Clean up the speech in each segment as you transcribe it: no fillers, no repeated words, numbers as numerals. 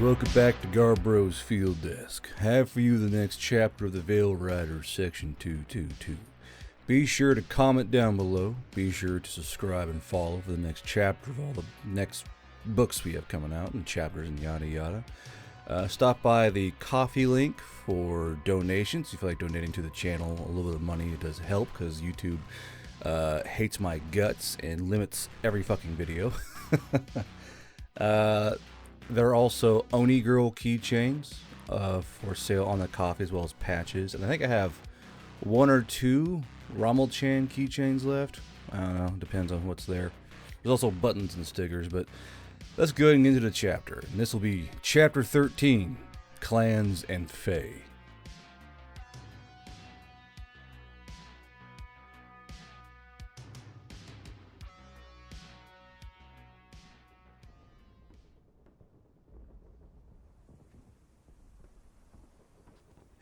Welcome back to Garbro's Field Desk. Have for you the next chapter of the Veil Riders, Section 222. Be sure to comment down below. Be sure to subscribe and follow for the next chapter of all the next books we have coming out and chapters and yada yada. Stop by the coffee link for donations. If you feel like donating to the channel, a little bit of money, it does help because YouTube hates my guts and limits every fucking video. There are also Oni Girl keychains for sale on the coffee, as well as patches. And I think I have one or two Rommel-chan keychains left. I don't know, depends on what's there. There's also buttons and stickers, but let's go ahead and get into the chapter. And this will be Chapter 13, Clans and Fae.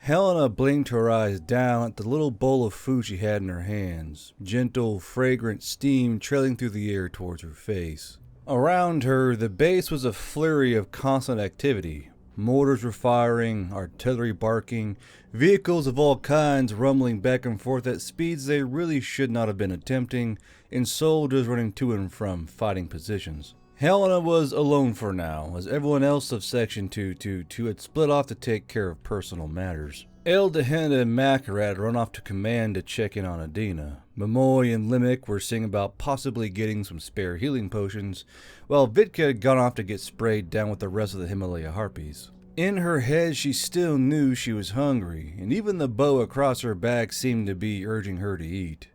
Helena blinked her eyes down at the little bowl of food she had in her hands, gentle, fragrant steam trailing through the air towards her face. Around her, the base was a flurry of constant activity. Mortars were firing, artillery barking, vehicles of all kinds rumbling back and forth at speeds they really should not have been attempting, and soldiers running to and from fighting positions. Helena was alone for now, as everyone else of Section 222 had split off to take care of personal matters. Eldehinda and Makarat had run off to command to check in on Erinda. Momoy and Limik were seeing about possibly getting some spare healing potions, while Vitka had gone off to get sprayed down with the rest of the Himalaya harpies. In her head, she still knew she was hungry, and even the bow across her back seemed to be urging her to eat.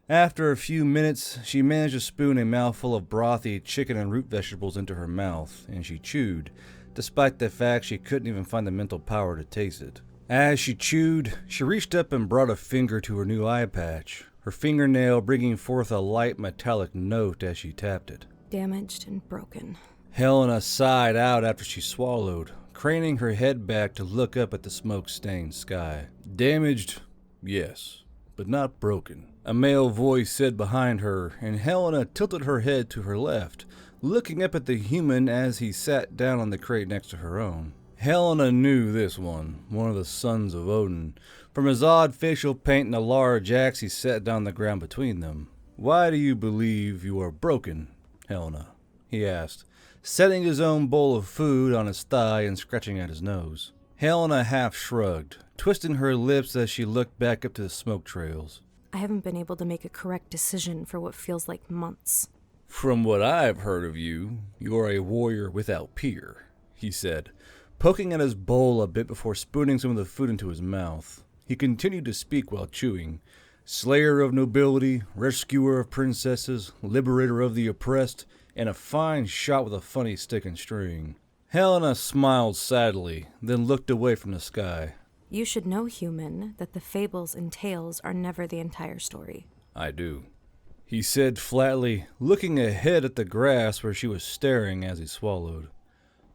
After a few minutes, she managed to spoon a mouthful of brothy chicken and root vegetables into her mouth, and she chewed, despite the fact she couldn't even find the mental power to taste it. As she chewed, she reached up and brought a finger to her new eye patch, her fingernail bringing forth a light metallic note as she tapped it. Damaged and broken. Helena sighed out after she swallowed, craning her head back to look up at the smoke-stained sky. Damaged, yes, but not broken. A male voice said behind her, and Helena tilted her head to her left, looking up at the human as he sat down on the crate next to her own. Helena knew this one of the sons of Odin, from his odd facial paint and a large axe he set down on the ground between them. "Why do you believe you are broken, Helena?" he asked, setting his own bowl of food on his thigh and scratching at his nose. Helena half shrugged, twisting her lips as she looked back up to the smoke trails. I haven't been able to make a correct decision for what feels like months. "From what I've heard of you, you are a warrior without peer," he said, poking at his bowl a bit before spooning some of the food into his mouth. He continued to speak while chewing. "Slayer of nobility, rescuer of princesses, liberator of the oppressed, and a fine shot with a funny stick and string." Helena smiled sadly, then looked away from the sky. You should know, human, that the fables and tales are never the entire story. "I do," he said flatly, looking ahead at the grass where she was staring as he swallowed.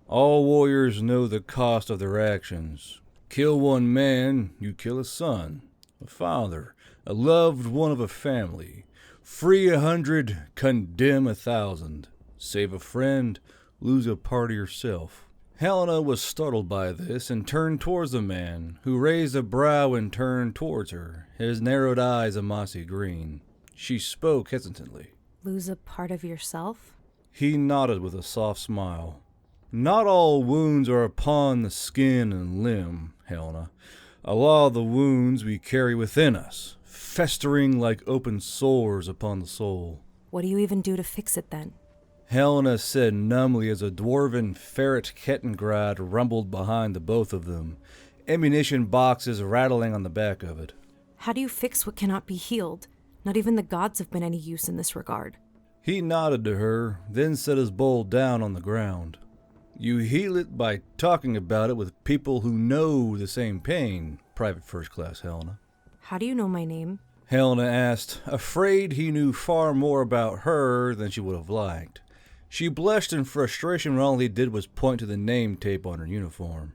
"All warriors know the cost of their actions. Kill one man, you kill a son, a father, a loved one of a family. Free 100, condemn 1,000. Save a friend, lose a part of yourself." Helena was startled by this and turned towards the man, who raised a brow and turned towards her, his narrowed eyes a mossy green. She spoke hesitantly. Lose a part of yourself? He nodded with a soft smile. "Not all wounds are upon the skin and limb, Helena. A lot of the wounds we carry within us, festering like open sores upon the soul." What do you even do to fix it then? Helena said numbly as a dwarven ferret kettengrad rumbled behind the both of them, ammunition boxes rattling on the back of it. How do you fix what cannot be healed? Not even the gods have been any use in this regard. He nodded to her, then set his bowl down on the ground. "You heal it by talking about it with people who know the same pain, Private First Class Helena." How do you know my name? Helena asked, afraid he knew far more about her than she would have liked. She blushed in frustration when all he did was point to the name tape on her uniform.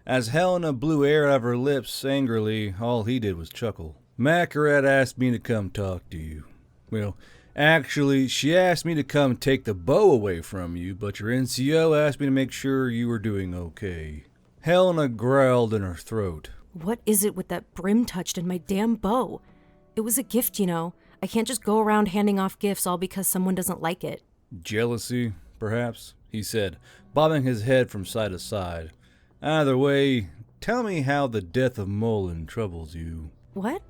As Helena blew air out of her lips angrily, all he did was chuckle. "Makarat asked me to come talk to you. Well, Actually, she asked me to come take the bow away from you, but your NCO asked me to make sure you were doing okay. Helena growled in her throat. What is it with that brim touched and my damn bow? It was a gift, you know. I can't just go around handing off gifts all because someone doesn't like it. Jealousy, perhaps, he said, bobbing his head from side to side. Either way, tell me how the death of Mullen troubles you. What?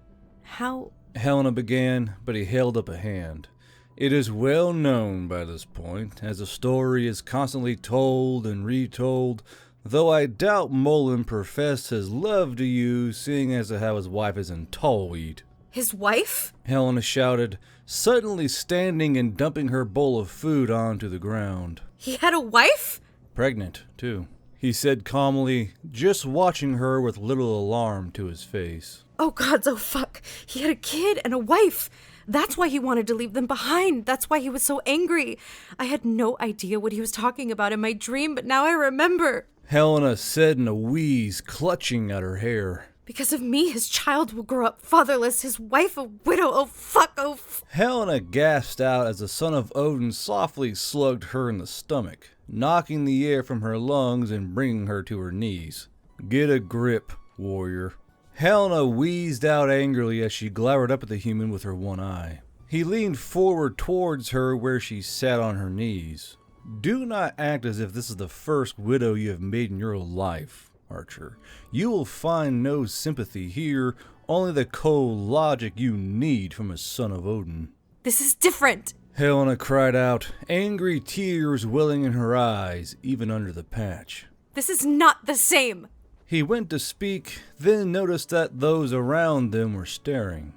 How? Helena began, but he held up a hand. It is well known by this point, as the story is constantly told and retold, though I doubt Mullen professed his love to you, seeing as to how his wife is in Tallweed. His wife? Helena shouted, suddenly standing and dumping her bowl of food onto the ground. He had a wife? Pregnant, too, he said calmly, just watching her with little alarm to his face. Oh gods, oh fuck. He had a kid and a wife. That's why he wanted to leave them behind. That's why he was so angry. I had no idea what he was talking about in my dream, but now I remember. Helena said in a wheeze, clutching at her hair. Because of me, his child will grow up fatherless, his wife a widow. Oh fuck, Helena gasped out as the son of Odin softly slugged her in the stomach, knocking the air from her lungs and bringing her to her knees. Get a grip, warrior. Helena wheezed out angrily as she glowered up at the human with her one eye. He leaned forward towards her where she sat on her knees. Do not act as if this is the first widow you have made in your life, Archer. You will find no sympathy here, only the cold logic you need from a son of Odin. This is different, Helena cried out, angry tears welling in her eyes, even under the patch. This is not the same. He went to speak, then noticed that those around them were staring.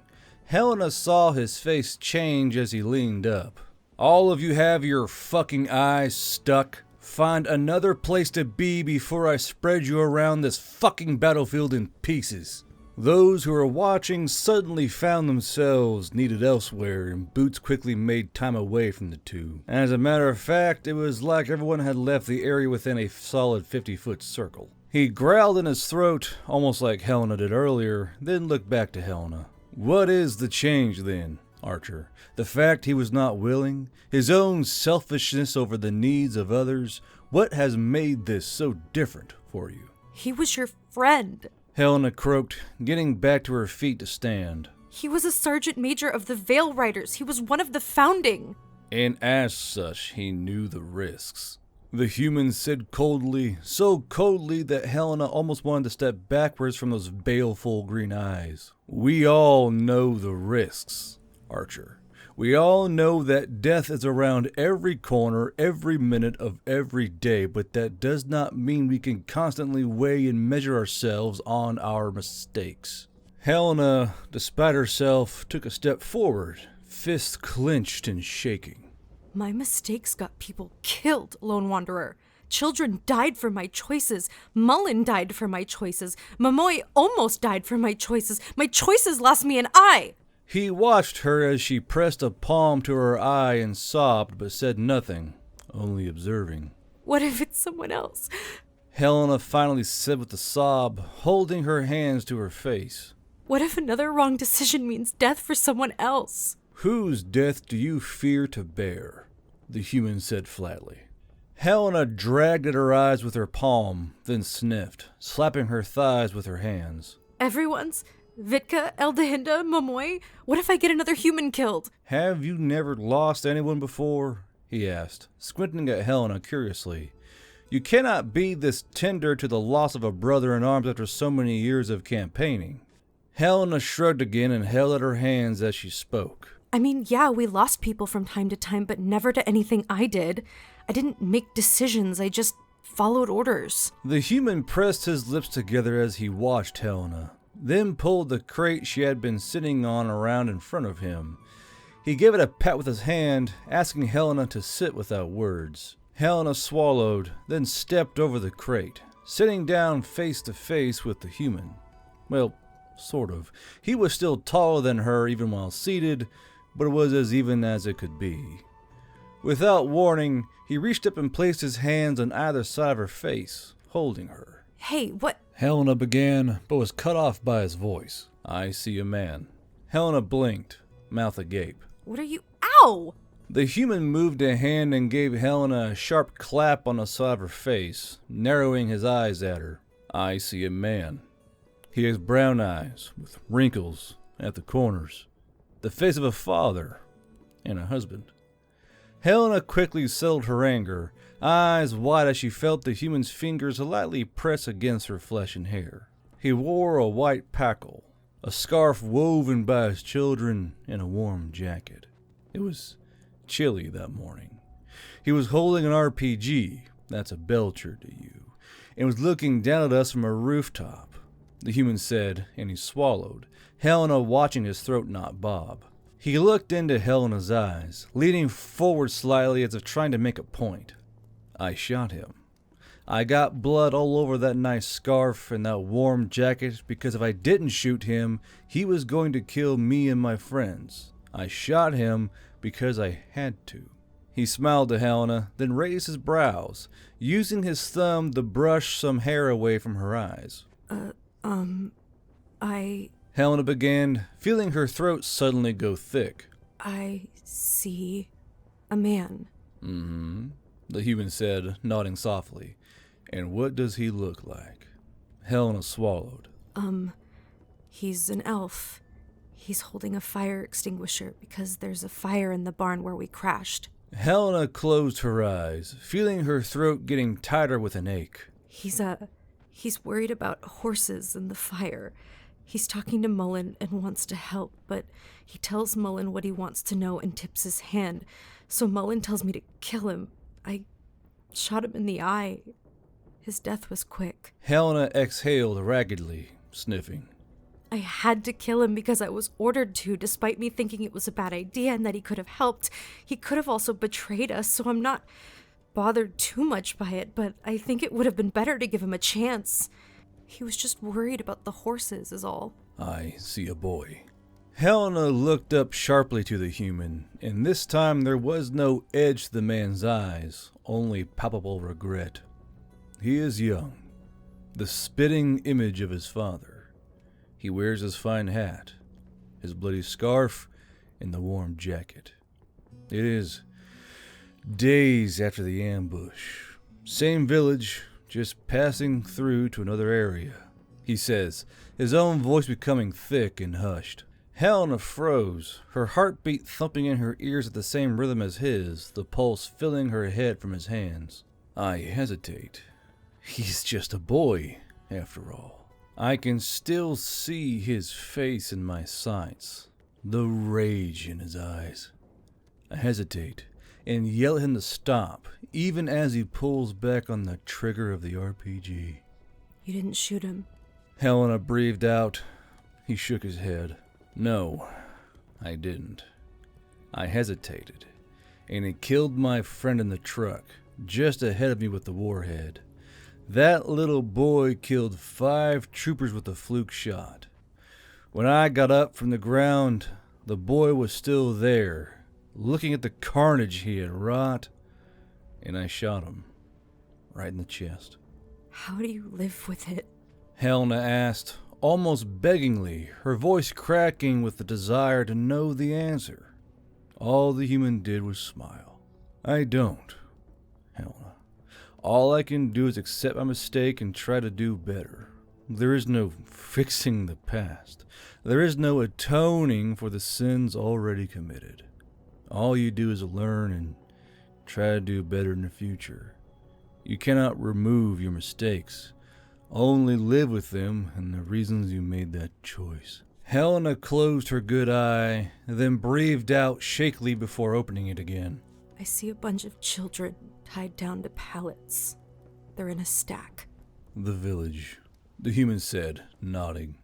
Helena saw his face change as he leaned up. All of you have your fucking eyes stuck? Find another place to be before I spread you around this fucking battlefield in pieces. Those who were watching suddenly found themselves needed elsewhere, and Boots quickly made time away from the two. As a matter of fact, it was like everyone had left the area within a solid 50-foot circle. He growled in his throat, almost like Helena did earlier, then looked back to Helena. What is the change then, Archer? The fact he was not willing? His own selfishness over the needs of others? What has made this so different for you? He was your friend. Helena croaked, getting back to her feet to stand. He was a sergeant major of the Veil Riders. He was one of the founding. And as such, he knew the risks. The human said coldly, so coldly that Helena almost wanted to step backwards from those baleful green eyes. We all know the risks, Archer. We all know that death is around every corner, every minute of every day, but that does not mean we can constantly weigh and measure ourselves on our mistakes. Helena, despite herself, took a step forward, fists clenched and shaking. My mistakes got people killed, Lone Wanderer. Children died for my choices. Mullen died for my choices. Momoy almost died for my choices. My choices lost me an eye. He watched her as she pressed a palm to her eye and sobbed, but said nothing, only observing. What if it's someone else? Helena finally said with a sob, holding her hands to her face. What if another wrong decision means death for someone else? Whose death do you fear to bear? The human said flatly. Helena dragged at her eyes with her palm, then sniffed, slapping her thighs with her hands. Everyone's? Vitka, Eldehinda, Momoy? What if I get another human killed? Have you never lost anyone before? He asked, squinting at Helena curiously. You cannot be this tender to the loss of a brother in arms after so many years of campaigning. Helena shrugged again and held out her hands as she spoke. I mean, yeah, we lost people from time to time, but never to anything I did. I didn't make decisions, I just followed orders. The human pressed his lips together as he watched Helena, then pulled the crate she had been sitting on around in front of him. He gave it a pat with his hand, asking Helena to sit without words. Helena swallowed, then stepped over the crate, sitting down face to face with the human. Well, sort of. He was still taller than her even while seated, but it was as even as it could be. Without warning, he reached up and placed his hands on either side of her face, holding her. Hey, what? Helena began, but was cut off by his voice. I see a man. Helena blinked, mouth agape. What are you? No! The human moved a hand and gave Helena a sharp clap on the side of her face, narrowing his eyes at her. I see a man. He has brown eyes with wrinkles at the corners, the face of a father and a husband. Helena quickly settled her anger, eyes wide as she felt the human's fingers lightly press against her flesh and hair. He wore a white pakal, a scarf woven by his children, and a warm jacket. It was chilly that morning. He was holding an RPG, that's a belcher to you, and was looking down at us from a rooftop. The human said, and he swallowed, Helena watching his throat knot bob. He looked into Helena's eyes, leaning forward slightly as if trying to make a point. I shot him. I got blood all over that nice scarf and that warm jacket because if I didn't shoot him, he was going to kill me and my friends. I shot him because I had to. He smiled to Helena, then raised his brows, using his thumb to brush some hair away from her eyes. Helena began, feeling her throat suddenly go thick. I see a man. Mm-hmm, the human said, nodding softly. And what does he look like? Helena swallowed. He's an elf. He's holding a fire extinguisher because there's a fire in the barn where we crashed. Helena closed her eyes, feeling her throat getting tighter with an ache. He's worried about horses and the fire. He's talking to Mullen and wants to help, but he tells Mullen what he wants to know and tips his hand. So Mullen tells me to kill him. I shot him in the eye. His death was quick. Helena exhaled raggedly, sniffing. I had to kill him because I was ordered to, despite me thinking it was a bad idea and that he could have helped. He could have also betrayed us, so I'm not bothered too much by it, but I think it would have been better to give him a chance. He was just worried about the horses, is all. I see a boy. Helena looked up sharply to the human, and this time there was no edge to the man's eyes, only palpable regret. He is young, the spitting image of his father. He wears his fine hat, his bloody scarf, and the warm jacket. It is days after the ambush. Same village, just passing through to another area, he says, his own voice becoming thick and hushed. Helena froze, her heartbeat thumping in her ears at the same rhythm as his, the pulse filling her head from his hands. I hesitate. He's just a boy, after all. I can still see his face in my sights, the rage in his eyes. I hesitate and yell at him to stop, even as he pulls back on the trigger of the RPG. You didn't shoot him. Helena breathed out. He shook his head. No, I didn't. I hesitated, and he killed my friend in the truck, just ahead of me with the warhead. That little boy killed 5 troopers with a fluke shot. When I got up from the ground, the boy was still there, looking at the carnage he had wrought, and I shot him, right in the chest. How do you live with it? Helena asked, almost beggingly, her voice cracking with the desire to know the answer. All the human did was smile. I don't, Helena. All I can do is accept my mistake and try to do better. There is no fixing the past. There is no atoning for the sins already committed. All you do is learn and try to do better in the future. You cannot remove your mistakes, only live with them and the reasons you made that choice. Helena closed her good eye, then breathed out shakily before opening it again. I see a bunch of children tied down to pallets. They're in a stack. The village, the human said, nodding.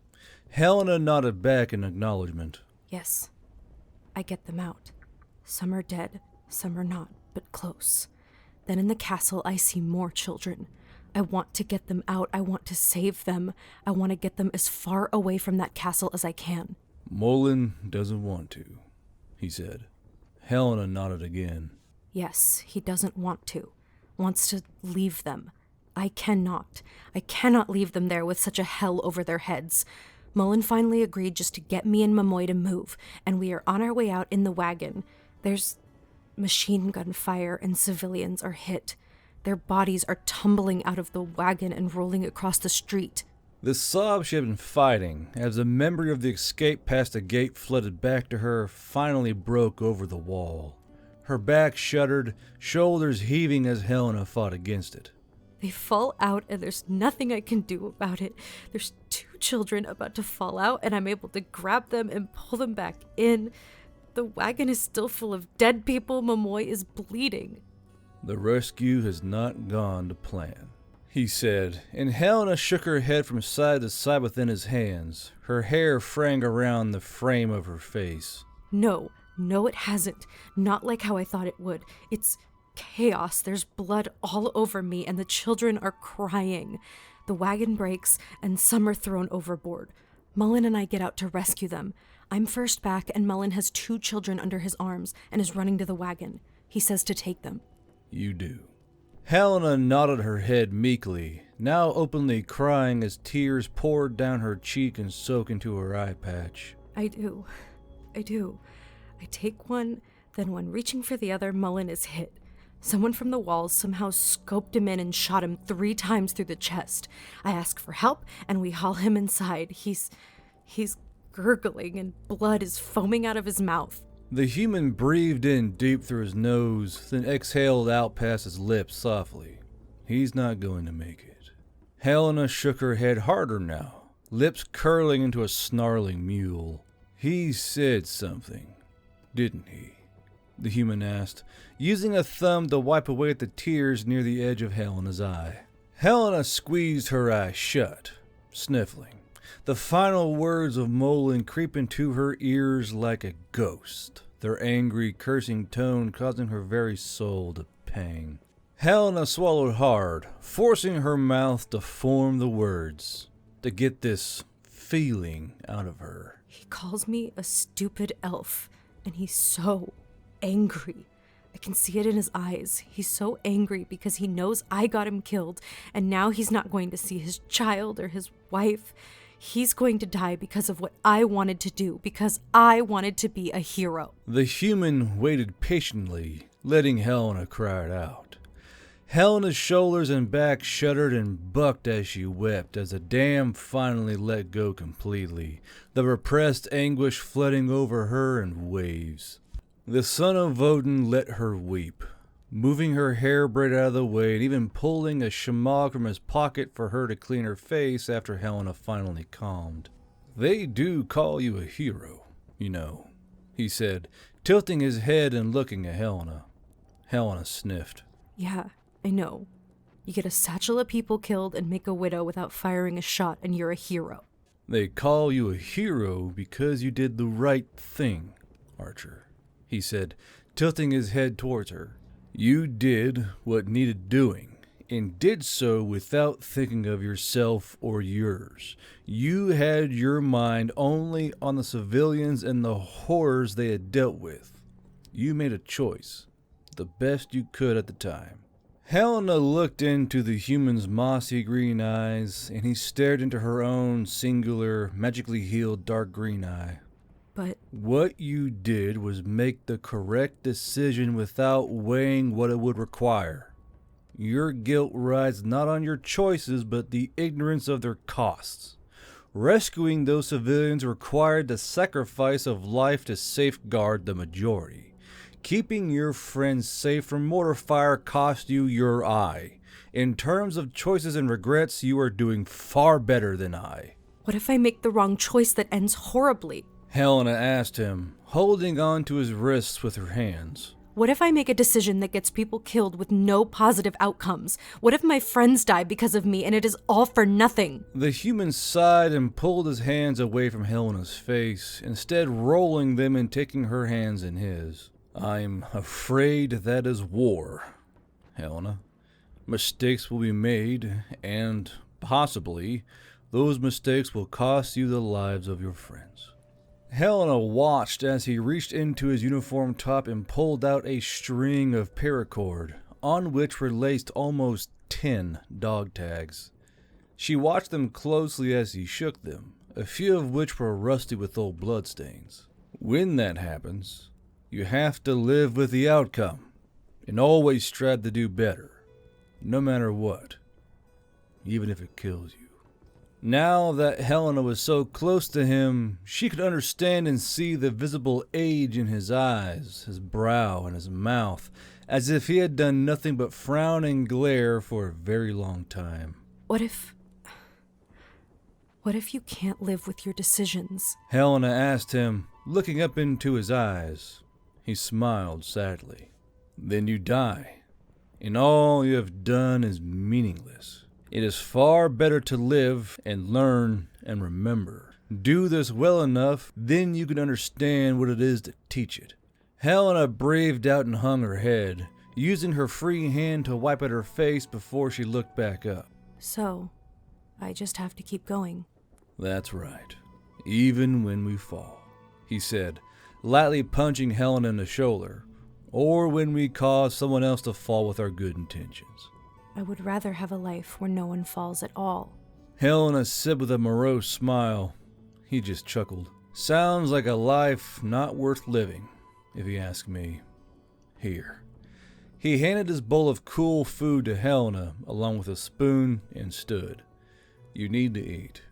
Helena nodded back in acknowledgement. Yes, I get them out. Some are dead, some are not, but close. Then in the castle, I see more children. I want to get them out. I want to save them. I want to get them as far away from that castle as I can. Mullen doesn't want to, he said. Helena nodded again. Yes, he doesn't want to. Wants to leave them. I cannot. I cannot leave them there with such a hell over their heads. Mullen finally agreed just to get me and Mamoy to move, and we are on our way out in the wagon. There's machine gun fire and civilians are hit. Their bodies are tumbling out of the wagon and rolling across the street. The sobs she had been fighting, as the memory of the escape past the gate flooded back to her, finally broke over the wall. Her back shuddered, shoulders heaving as Helena fought against it. They fall out and there's nothing I can do about it. There's 2 children about to fall out and I'm able to grab them and pull them back in. The wagon is still full of dead people. Momoy is bleeding. The rescue has not gone to plan, he said, and Helena shook her head from side to side within his hands, her hair fraying around the frame of her face. No, it hasn't. Not like how I thought it would. It's chaos. There's blood all over me and the children are crying. The wagon breaks and some are thrown overboard. Mullen and I get out to rescue them. I'm first back and Mullen has 2 children under his arms and is running to the wagon. He says to take them. You do. Helena nodded her head meekly, now openly crying as tears poured down her cheek and soaked into her eye patch. I do. I take one, then when reaching for the other, Mullen is hit. Someone from the walls somehow scoped him in and shot him 3 times through the chest. I ask for help, and we haul him inside. He's gurgling, and blood is foaming out of his mouth. The human breathed in deep through his nose, then exhaled out past his lips softly. He's not going to make it. Helena shook her head harder now, lips curling into a snarling mule. He said something, didn't he? The human asked, using a thumb to wipe away the tears near the edge of Helena's eye. Helena squeezed her eyes shut, sniffling. The final words of Mullen creeping to her ears like a ghost, their angry, cursing tone causing her very soul to pang. Helena swallowed hard, forcing her mouth to form the words, to get this feeling out of her. He calls me a stupid elf, and he's so angry. I can see it in his eyes. He's so angry because he knows I got him killed, and now he's not going to see his child or his wife. He's going to die because of what I wanted to do, because I wanted to be a hero. The human waited patiently, letting Helena cry it out. Helena's shoulders and back shuddered and bucked as she wept as the dam finally let go completely, the repressed anguish flooding over her in waves. The son of Odin let her weep, moving her hair braid out of the way and even pulling a shemagh from his pocket for her to clean her face after Helena finally calmed. They do call you a hero, you know, he said, tilting his head and looking at Helena. Helena sniffed. Yeah, I know. You get a satchel of people killed and make a widow without firing a shot and you're a hero. They call you a hero because you did the right thing, Archer, he said, tilting his head towards her. You did what needed doing, and did so without thinking of yourself or yours. You had your mind only on the civilians and the horrors they had dealt with. You made a choice, the best you could at the time. Helena looked into the human's mossy green eyes, and he stared into her own singular, magically healed dark green eye. But what you did was make the correct decision without weighing what it would require. Your guilt rides not on your choices, but the ignorance of their costs. Rescuing those civilians required the sacrifice of life to safeguard the majority. Keeping your friends safe from mortar fire cost you your eye. In terms of choices and regrets, you are doing far better than I. what if I make the wrong choice that ends horribly? Helena asked him, holding on to his wrists with her hands. What if I make a decision that gets people killed with no positive outcomes? What if my friends die because of me and it is all for nothing? The human sighed and pulled his hands away from Helena's face, instead rolling them and taking her hands in his. I'm afraid that is war, Helena. Mistakes will be made, and possibly those mistakes will cost you the lives of your friends. Helena watched as he reached into his uniform top and pulled out a string of paracord, on which were laced almost 10 dog tags. She watched them closely as he shook them, a few of which were rusty with old bloodstains. When that happens, You have to live with the outcome, and always strive to do better, no matter what, even if it kills you. Now that Helena was so close to him, she could understand and see the visible age in his eyes, his brow, and his mouth, as if he had done nothing but frown and glare for a very long time. What if you can't live with your decisions? Helena asked him, looking up into his eyes. He smiled sadly. Then you die, and all you have done is meaningless. It is far better to live and learn and remember. Do this well enough, then you can understand what it is to teach it. Helena braved out and hung her head, using her free hand to wipe at her face before she looked back up. So, I just have to keep going. That's right. Even when we fall, he said, lightly punching Helena in the shoulder, or when we cause someone else to fall with our good intentions. I would rather have a life where no one falls at all. Helena said with a morose smile. He just chuckled. Sounds like a life not worth living, if you ask me. Here. He handed his bowl of cool food to Helena, along with a spoon, and stood. You need to eat.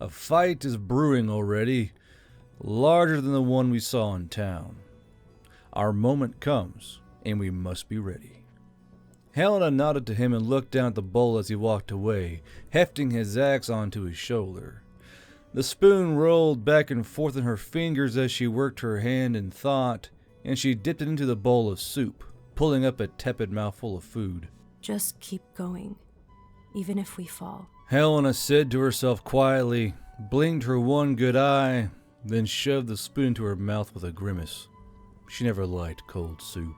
A fight is brewing already, larger than the one we saw in town. Our moment comes, and we must be ready. Helena nodded to him and looked down at the bowl as he walked away, hefting his axe onto his shoulder. The spoon rolled back and forth in her fingers as she worked her hand in thought, and she dipped it into the bowl of soup, pulling up a tepid mouthful of food. Just keep going, even if we fall. Helena said to herself quietly, blinked her one good eye, then shoved the spoon into her mouth with a grimace. She never liked cold soup.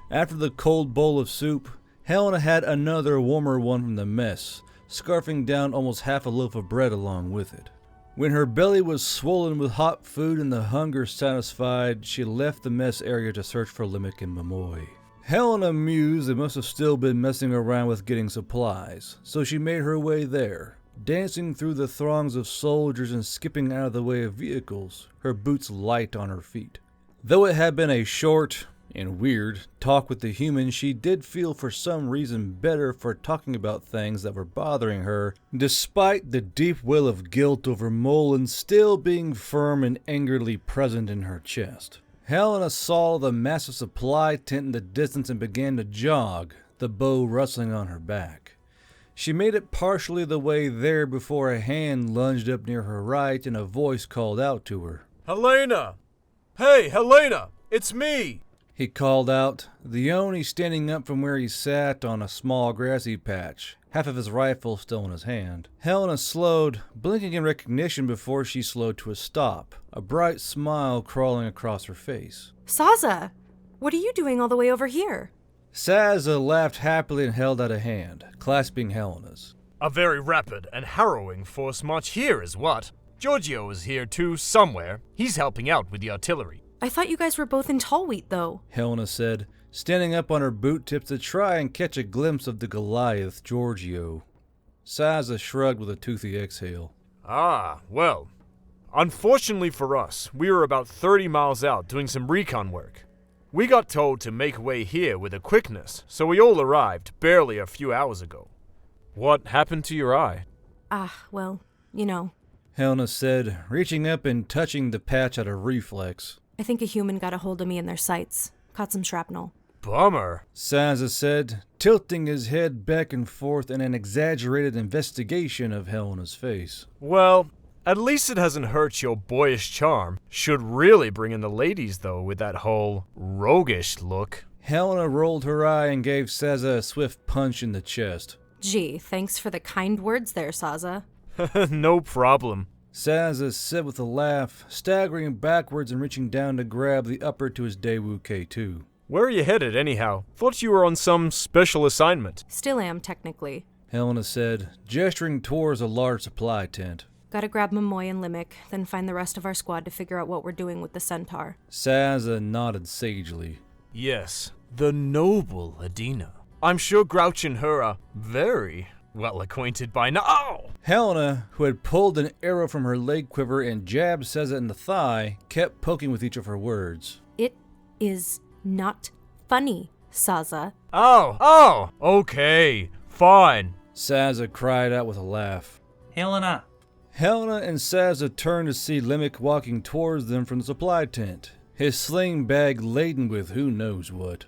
After the cold bowl of soup, Helena had another warmer one from the mess, scarfing down almost half a loaf of bread along with it. When her belly was swollen with hot food and the hunger satisfied, she left the mess area to search for Limerick and Mamoy. Helena mused they must have still been messing around with getting supplies, so she made her way there, dancing through the throngs of soldiers and skipping out of the way of vehicles, her boots light on her feet. Though it had been a short and weird talk with the human, she did feel for some reason better for talking about things that were bothering her, despite the deep well of guilt over Mullen still being firm and angrily present in her chest. Helena saw the massive supply tent in the distance and began to jog, the bow rustling on her back. She made it partially the way there before a hand lunged up near her right and a voice called out to her. Helena! Hey, Helena! It's me! He called out, the Oni standing up from where he sat on a small grassy patch, half of his rifle still in his hand. Helena slowed, blinking in recognition before she slowed to a stop, a bright smile crawling across her face. Saza! What are you doing all the way over here? Saza laughed happily and held out a hand, clasping Helena's. A very rapid and harrowing force march here is what. Giorgio is here too, somewhere. He's helping out with the artillery. I thought you guys were both in tall wheat, though. Helena said, standing up on her boot tips to try and catch a glimpse of the Goliath, Giorgio. Saza shrugged with a toothy exhale. Ah, well. Unfortunately for us, we were about 30 miles out doing some recon work. We got told to make way here with a quickness, so we all arrived barely a few hours ago. What happened to your eye? Well, you know. Helena said, reaching up and touching the patch out of reflex. I think a human got a hold of me in their sights. Caught some shrapnel. Bummer, Saza said, tilting his head back and forth in an exaggerated investigation of Helena's face. Well, at least it hasn't hurt your boyish charm. Should really bring in the ladies, though, with that whole roguish look. Helena rolled her eye and gave Saza a swift punch in the chest. Gee, thanks for the kind words there, Saza. No problem. Saza said with a laugh, staggering backwards and reaching down to grab the upper to his Daewoo K2. Where are you headed, anyhow? Thought you were on some special assignment. Still am, technically. Helena said, gesturing towards a large supply tent. Gotta grab Mamoy and Limerick, then find the rest of our squad to figure out what we're doing with the centaur. Saza nodded sagely. Yes, the noble Erinda. I'm sure Grouch and her are very well acquainted by now. Ow! Helena, who had pulled an arrow from her leg quiver and jabbed Saza in the thigh, kept poking with each of her words. It is not funny, Saza. Oh, okay, fine. Saza cried out with a laugh. Helena. Helena and Saza turned to see Limik walking towards them from the supply tent, his sling bag laden with who knows what.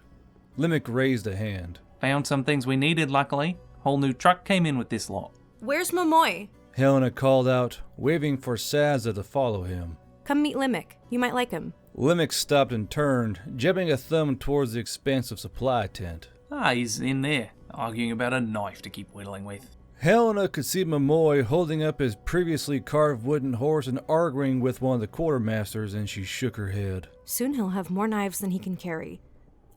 Limik raised a hand. Found some things we needed, luckily. Whole new truck came in with this lot. Where's Momoy? Helena called out, waving for Saza to follow him. Come meet Limik. You might like him. Limik stopped and turned, jabbing a thumb towards the expansive supply tent. He's in there, arguing about a knife to keep whittling with. Helena could see Momoy holding up his previously carved wooden horse and arguing with one of the quartermasters, and she shook her head. Soon he'll have more knives than he can carry.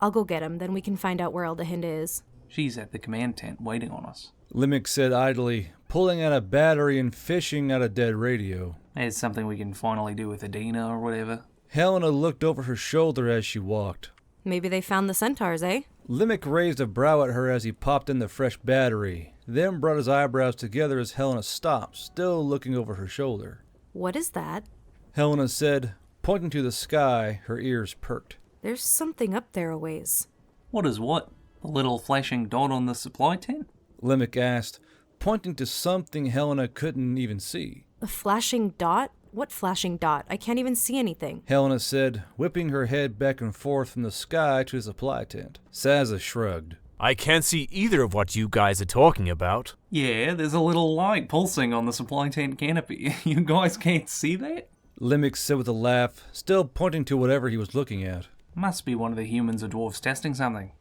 I'll go get him, then we can find out where Eldehinda is. She's at the command tent waiting on us. Limik said idly, pulling out a battery and fishing out a dead radio. There's something we can finally do with Erinda or whatever. Helena looked over her shoulder as she walked. Maybe they found the centaurs, eh? Limik raised a brow at her as he popped in the fresh battery, then brought his eyebrows together as Helena stopped, still looking over her shoulder. What is that? Helena said, pointing to the sky, her ears perked. There's something up there a ways. What is what? The little flashing dot on the supply tent? Limik asked, pointing to something Helena couldn't even see. A flashing dot? What flashing dot? I can't even see anything. Helena said, whipping her head back and forth from the sky to the supply tent. Saza shrugged. I can't see either of what you guys are talking about. Yeah, there's a little light pulsing on the supply tent canopy. You guys can't see that? Limik said with a laugh, still pointing to whatever he was looking at. Must be one of the humans or dwarves testing something.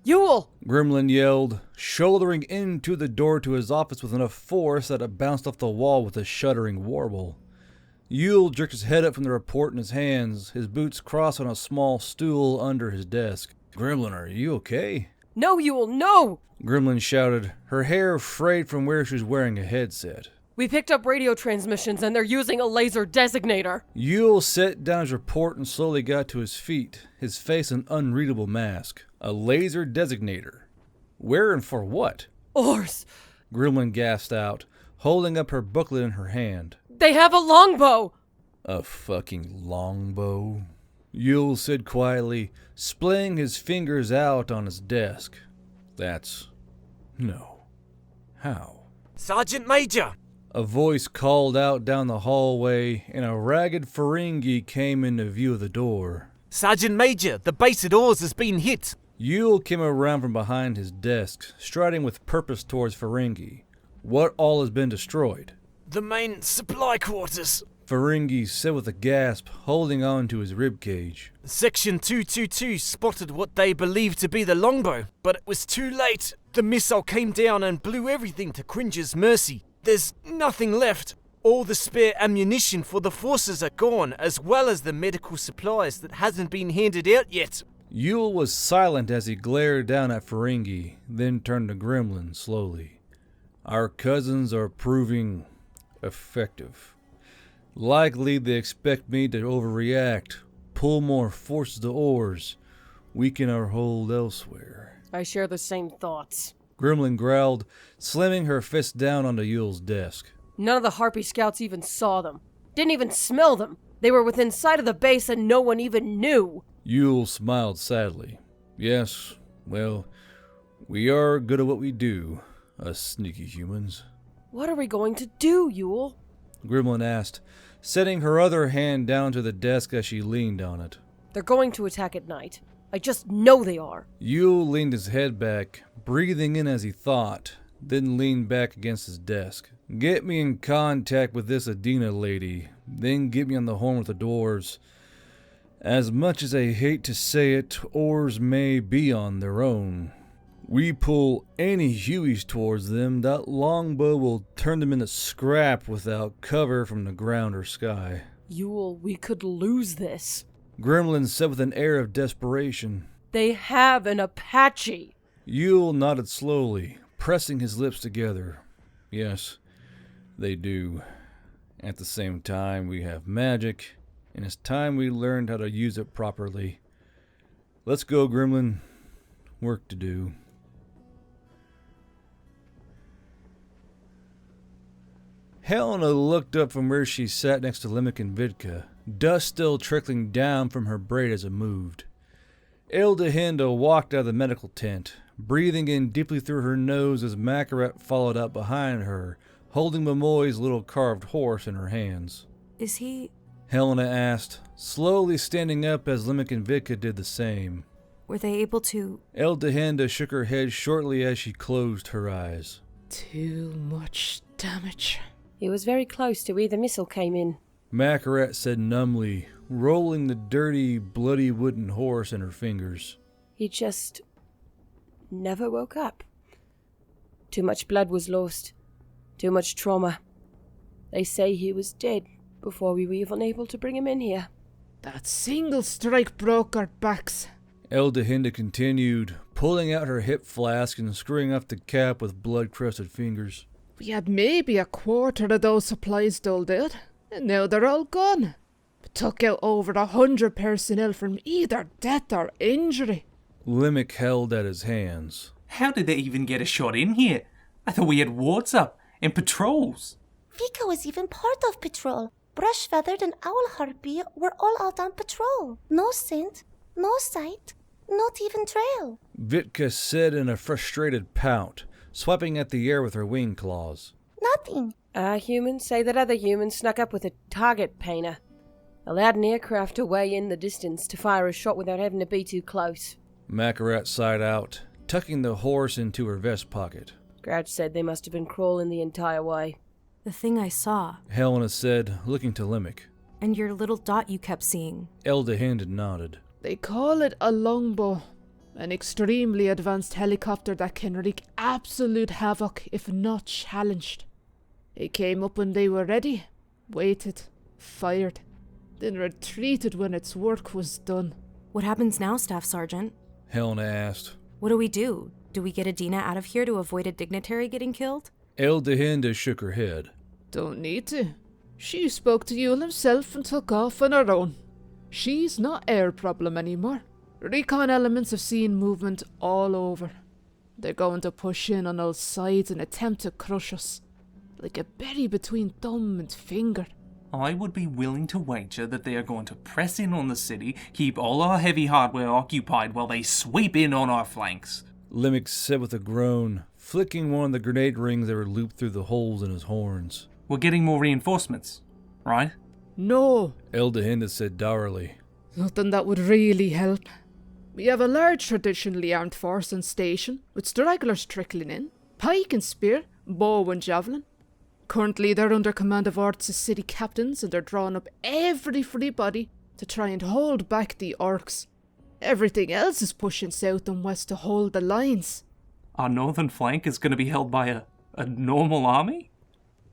Yule! Gremlin yelled, shouldering into the door to his office with enough force that it bounced off the wall with a shuddering warble. Yule jerked his head up from the report in his hands, his boots crossed on a small stool under his desk. Gremlin, are you okay? No, Yule, no! Gremlin shouted, her hair frayed from where she was wearing a headset. We picked up radio transmissions and they're using a laser designator. Yule set down his report and slowly got to his feet, his face an unreadable mask. A laser designator. Where and for what? Ors! Gremlin gasped out, holding up her booklet in her hand. They have a longbow! A fucking longbow? Yule said quietly, splaying his fingers out on his desk. No. How? Sergeant Major! A voice called out down the hallway, and a ragged Ferengi came into view of the door. Sergeant Major, the base at Oars has been hit. Yule came around from behind his desk, striding with purpose towards Ferengi. What all has been destroyed? The main supply quarters. Ferengi said with a gasp, holding on to his ribcage. Section 222 spotted what they believed to be the longbow, but it was too late. The missile came down and blew everything to Cringe's mercy. There's nothing left. All the spare ammunition for the forces are gone, as well as the medical supplies that hasn't been handed out yet. Yule was silent as he glared down at Ferengi, then turned to Gremlin slowly. Our cousins are proving effective. Likely they expect me to overreact, pull more forces to oars, weaken our hold elsewhere. I share the same thoughts. Gremlin growled, slamming her fist down onto Yule's desk. None of the Harpy scouts even saw them. Didn't even smell them. They were within sight of the base and no one even knew. Yule smiled sadly. Yes, well, we are good at what we do, us sneaky humans. What are we going to do, Yule? Gremlin asked, setting her other hand down to the desk as she leaned on it. They're going to attack at night. I just know they are. Yule leaned his head back, breathing in as he thought, then leaned back against his desk. Get me in contact with this Erinda lady, then get me on the horn with the dwarves. As much as I hate to say it, oars may be on their own. We pull any Hueys towards them, that longbow will turn them into scrap without cover from the ground or sky. Yule, we could lose this. Gremlin said with an air of desperation. They have an Apache. Yule nodded slowly, pressing his lips together. Yes, they do. At the same time, we have magic, and it's time we learned how to use it properly. Let's go, Gremlin. Work to do. Helena looked up from where she sat next to Limik and Vitka. dust still trickling down from her braid as it moved. Eldehinda walked out of the medical tent, breathing in deeply through her nose as Makarat followed up behind her, holding Momoi's little carved horse in her hands. Is he... Helena asked, slowly standing up as Limik and Vitka did the same. Were they able to... Eldehinda shook her head shortly as she closed her eyes. Too much damage. He was very close to where the missile came in. Makarat said numbly, rolling the dirty, bloody wooden horse in her fingers. He just never woke up. Too much blood was lost. Too much trauma. They say he was dead before we were even able to bring him in here. That single strike broke our backs. Eldehinda continued, pulling out her hip flask and screwing off the cap with blood-crusted fingers. We had maybe a quarter of those supplies doled out, and now they're all gone. We took out over 100 personnel from either death or injury. Limik held at his hands. How did they even get a shot in here? I thought we had wards up and patrols. Vitka was even part of patrol. Brush Feathered and Owl Harpy were all out on patrol. No scent, no sight, not even trail. Vitka said in a frustrated pout, swiping at the air with her wing claws. Nothing. Our humans say that other humans snuck up with a target painter. Allowed an aircraft away in the distance to fire a shot without having to be too close. Makarat sighed out, tucking the horse into her vest pocket. Grouch said they must have been crawling the entire way. The thing I saw, Helena said, looking to Limik. and your little dot you kept seeing. Eldehinda nodded. They call it a longbow, an extremely advanced helicopter that can wreak absolute havoc if not challenged. It came up when they were ready, waited, fired, then retreated when its work was done. What happens now, Staff Sergeant? Helena asked. What do we do? Do we get Adina out of here to avoid a dignitary getting killed? Eldehinda shook her head. Don't need to. She spoke to Yule himself and took off on her own. She's not our problem anymore. Recon elements have seen movement all over. They're going to push in on all sides and attempt to crush us. Like a berry between thumb and finger. I would be willing to wager that they are going to press in on the city, keep all our heavy hardware occupied while they sweep in on our flanks. Limik said with a groan, flicking one of the grenade rings that were looped through the holes in his horns. We're getting more reinforcements, right? No, Eldehinda said dourly. nothing that would really help. We have a large traditionally armed force on station, with stragglers trickling in, pike and spear, bow and javelin. Currently they're under command of Orcs' city captains, and they're drawing up every free body to try and hold back the Orcs. Everything else is pushing south and west to hold the lines. Our northern flank is going to be held by a normal army?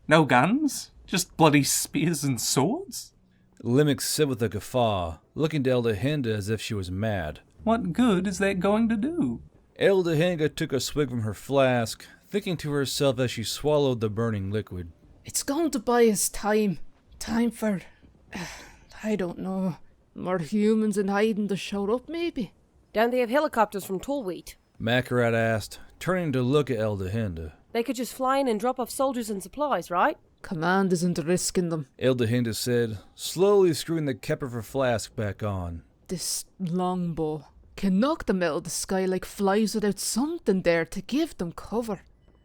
No guns? Just bloody spears and swords? Limik said with a guffaw, looking to Eldehinda as if she was mad. What good is that going to do? Eldehinda took a swig from her flask, thinking to herself as she swallowed the burning liquid. It's going to buy us time. Time for... I don't know. More humans in hiding to show up, maybe? Don't they have helicopters from Tallwheat? Makarat asked, turning to look at Eldehinda. They could just fly in and drop off soldiers and supplies, right? Command isn't risking them. Eldehinda said, slowly screwing the cap of her flask back on. This longbow can knock them out of the sky like flies without something there to give them cover.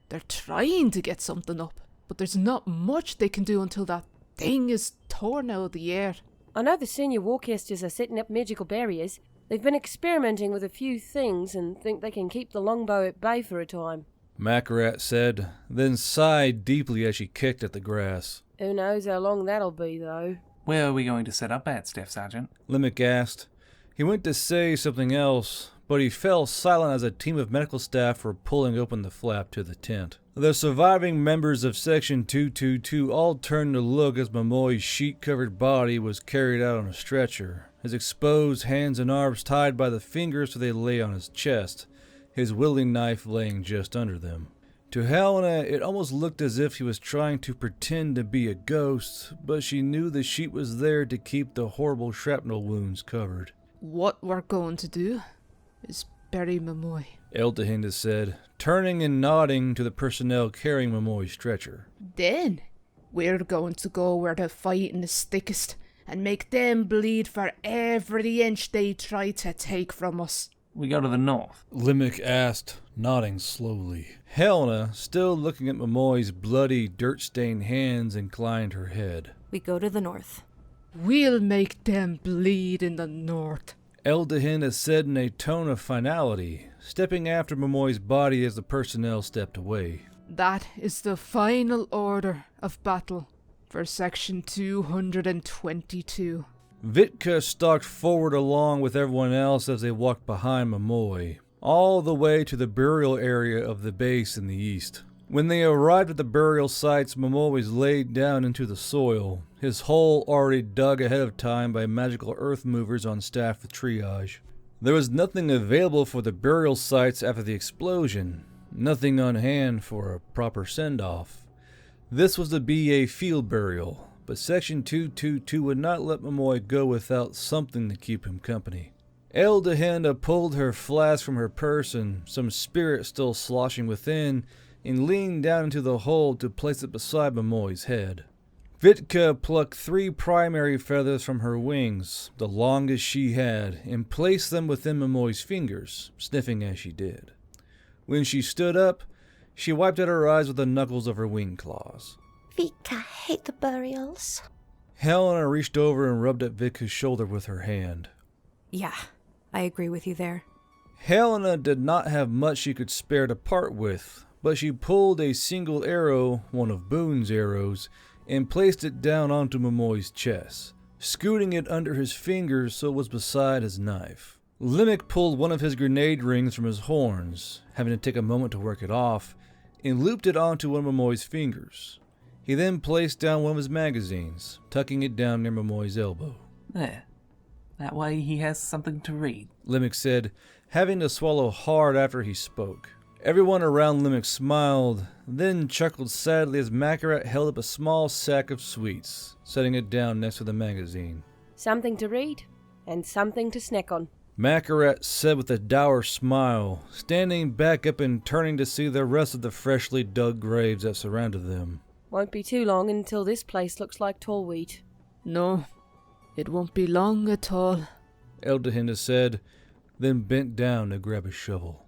They're trying to get something up, but there's not much they can do until that thing is torn out of the air. I know the senior warcasters are setting up magical barriers. They've been experimenting with a few things and think they can keep the longbow at bay for a time. Makarat said, then sighed deeply as she kicked at the grass. Who knows how long that'll be, though. Where are we going to set up at, Staff Sergeant? Limik asked. He went to say something else, but he fell silent as a team of medical staff were pulling open the flap to the tent. The surviving members of Section 222 all turned to look as Momoi's sheet-covered body was carried out on a stretcher, his exposed hands and arms tied by the fingers so they lay on his chest, his wielding knife laying just under them. To Helena, it almost looked as if he was trying to pretend to be a ghost, but she knew the sheet was there to keep the horrible shrapnel wounds covered. What we're going to do is bury Momoi. Eldehinda said, turning and nodding to the personnel carrying Momoi's stretcher. Then we're going to go where the fighting is thickest and make them bleed for every inch they try to take from us. We go to the north. Limerick asked, nodding slowly. Helena, still looking at Momoy's bloody, dirt-stained hands, inclined her head. We go to the north. We'll make them bleed in the north. Eldehinda said in a tone of finality, stepping after Momoy's body as the personnel stepped away. That is the final order of battle for Section 222. Vitka stalked forward along with everyone else as they walked behind Momoy, all the way to the burial area of the base in the east. When they arrived at the burial sites, Momoy was laid down into the soil, his hole already dug ahead of time by magical earth movers on staff with triage. There was nothing available for the burial sites after the explosion, nothing on hand for a proper send-off. This was to be a field burial, but Section 222 would not let Momoy go without something to keep him company. Eldehinda pulled her flask from her purse and some spirit still sloshing within, and leaned down into the hole to place it beside Momoy's head. Vitka plucked 3 primary feathers from her wings, the longest she had, and placed them within Momoy's fingers, sniffing as she did. When she stood up, she wiped at her eyes with the knuckles of her wing claws. Vitka hate the burials. Helena reached over and rubbed at Vitka's shoulder with her hand. Yeah, I agree with you there. Helena did not have much she could spare to part with, but she pulled a single arrow, one of Boone's arrows, and placed it down onto Momoy's chest, scooting it under his fingers so it was beside his knife. Limerick pulled one of his grenade rings from his horns, having to take a moment to work it off, and looped it onto one of Momoy's fingers. He then placed down one of his magazines, tucking it down near Momoy's elbow. There. That way he has something to read. Limerick said, having to swallow hard after he spoke. Everyone around Limerick smiled, then chuckled sadly as Makarat held up a small sack of sweets, setting it down next to the magazine. Something to read, and something to snack on. Makarat said with a dour smile, standing back up and turning to see the rest of the freshly dug graves that surrounded them. Won't be too long until this place looks like tall wheat. No, it won't be long at all. Eldehinda said, then bent down to grab a shovel.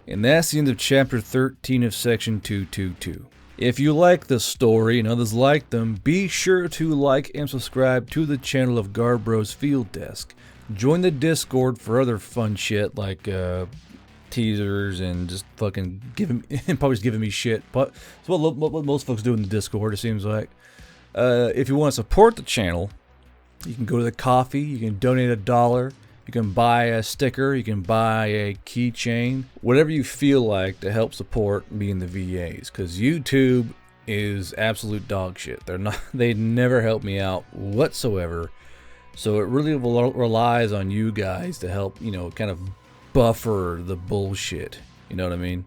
And that's the end of Chapter 13 of Section 222. If you like this story and others like them, be sure to like and subscribe to the channel of Garbro's Field Desk. Join the Discord for other fun shit like teasers and just fucking probably just giving me shit. But it's what most folks do in the Discord, it seems like. If you want to support the channel, you can go to the coffee, you can donate $1. You can buy a sticker, you can buy a keychain, whatever you feel like to help support me and the VAs. Because YouTube is absolute dog shit. They never help me out whatsoever. So it really relies on you guys to help, kind of buffer the bullshit. You know what I mean?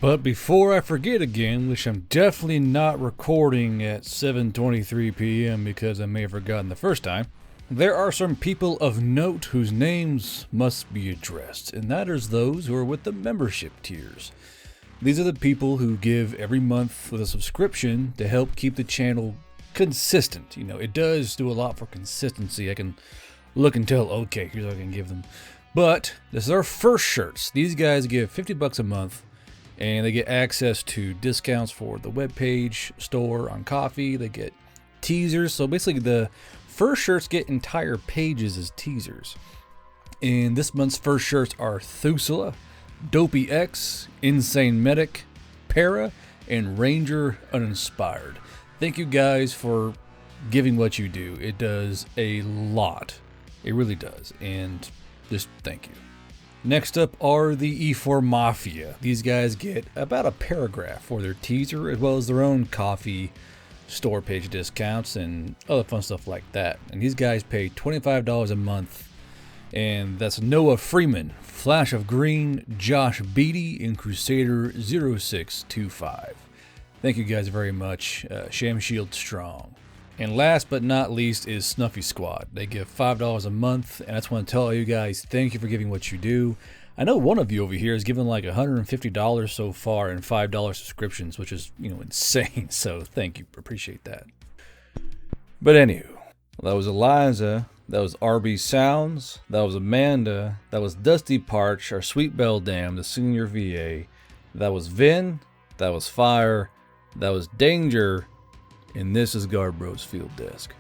But before I forget again, which I'm definitely not recording at 7:23 p.m. because I may have forgotten the first time, there are some people of note whose names must be addressed, and that is those who are with the membership tiers. These are the people who give every month with a subscription to help keep the channel consistent. It does do a lot for consistency. I can look and tell, okay, here's what I can give them. But this is our first shirts. These guys give $50 a month, and they get access to discounts for the webpage store on coffee. They get teasers. So basically the first shirts get entire pages as teasers. And this month's first shirts are Thusula, Dopey X, Insane Medic, Para, and Ranger Uninspired. Thank you guys for giving what you do. It does a lot. It really does. And just thank you. Next up are the E4 Mafia. These guys get about a paragraph for their teaser as well as their own coffee store page discounts and other fun stuff like that. And these guys pay $25 a month. And that's Noah Freeman, Flash of Green, Josh Beatty, and Crusader 0625. Thank you guys very much. Sham Shield Strong. And last but not least is Snuffy Squad. They give $5 a month, and I just want to tell all you guys, thank you for giving what you do. I know one of you over here has given like $150 so far in $5 subscriptions, which is, insane. So thank you. Appreciate that. But anywho, that was Eliza. That was RB Sounds. That was Amanda. That was Dusty Parch, our Sweet Belle Dam, the senior VA. That was Vin. That was Fire. That was Danger. And this is Garbro's Field Desk.